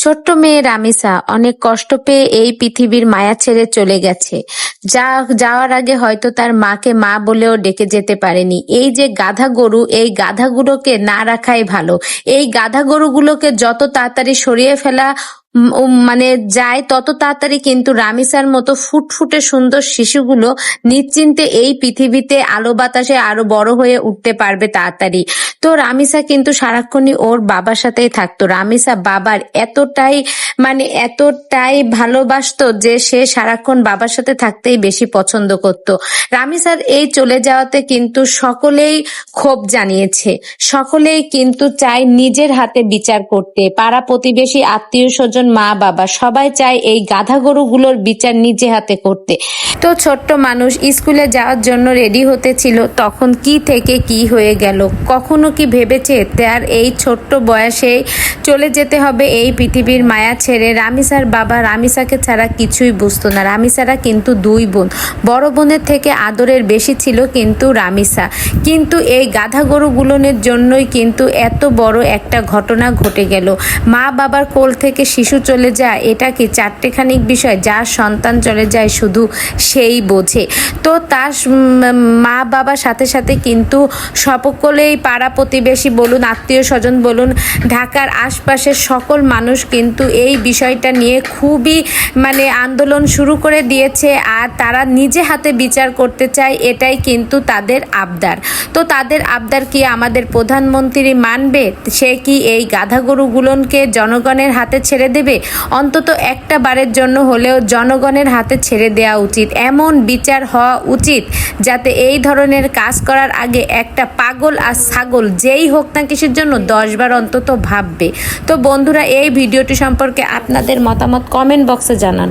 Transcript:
ছোট্ট মেয়ে রামিসা অনেক কষ্ট পেয়ে এই পৃথিবীর মায়া ছেড়ে চলে গেছে। যাওয়ার আগে হয়তো তার মাকে মা বলেও ডেকে যেতে পারেনি। এই যে গাধা গরু, এই গাধাগুলোকে না রাখাই ভালো। এই গাধা গরুগুলোকে যত তাড়াতাড়ি সরিয়ে ফেলা মানে যায়, তত তাড়াতাড়ি কিন্তু রামিসার মতো ফুটফুটে সুন্দর শিশুগুলো নিশ্চিন্তে এই পৃথিবীতে আলো বাতাসে আরো বড় হয়ে উঠতে পারবে তাড়াতাড়ি। তো রামিসা কিন্তু সারাক্ষণই ওর বাবার সাথেই থাকতো। রামিসা বাবার এতটাই ভালোবাসতো যে সে সারাক্ষণ বাবার সাথে থাকতেই বেশি পছন্দ করত। রামিসার এই চলে যাওয়াতে কিন্তু সকলেই ক্ষোভ জানিয়েছে। সকলেই কিন্তু চায় নিজের হাতে বিচার করতে। পাড়া প্রতিবেশী, আত্মীয় স্বজন, মা বাবা সবাই চায় এই গাধা গরুগুলোর বিচার নিজে হাতে করতে। তো ছোট্ট মানুষ স্কুলে যাওয়ার জন্য রেডি হতেছিল, তখন কি থেকে কি হয়ে গেল। কখনো কি ভেবেছে তার এই ছোট্ট বয়সে চলে যেতে হবে এই পৃথিবীর মায়া ছেড়ে। রামিসার বাবা রামিসাকে ছাড়া কিছুই বুঝতো না। রামিসারা কিন্তু দুই বোন, বড় বোনের থেকে আদরের বেশি ছিল কিন্তু রামিসা। কিন্তু এই গাধা গরুগুলোনের জন্যই কিন্তু এত বড় একটা ঘটনা ঘটে গেল। মা বাবার কোল থেকে শিশু চলে যায়, এটা কি চারটেখানিক বিষয়? যার সন্তান চলে যায় শুধু সেই বোঝে। তো তার মা বাবার সাথে সাথে কিন্তু সকলেই, পাড়া প্রতিবেশী বলুন, আত্মীয় স্বজন বলুন, ঢাকার আশপাশের সকল মানুষ কিন্তু এই বিষয়টা নিয়ে খুবই আন্দোলন শুরু করে দিয়েছে। আর তারা নিজে হাতে বিচার করতে চায়, এটাই কিন্তু তাদের আবদার। তো তাদের আবদার কি আমাদের প্রধানমন্ত্রী মানবে? সে কি এই গাধা গরুগুলোকে জনগণের হাতে ছেড়ে দেবে? অন্তত একটা বারের জন্য হলেও জনগণের হাতে ছেড়ে দেওয়া উচিত। এমন বিচার হওয়া উচিত যাতে এই ধরনের কাজ করার আগে একটা পাগল আর ছাগল যেই হোক না কিসের জন্য 10 বার অন্তত ভাববে। তো বন্ধুরা, এই ভিডিওটি সম্পর্কে আপনাদের মতামত কমেন্ট বক্সে জানান।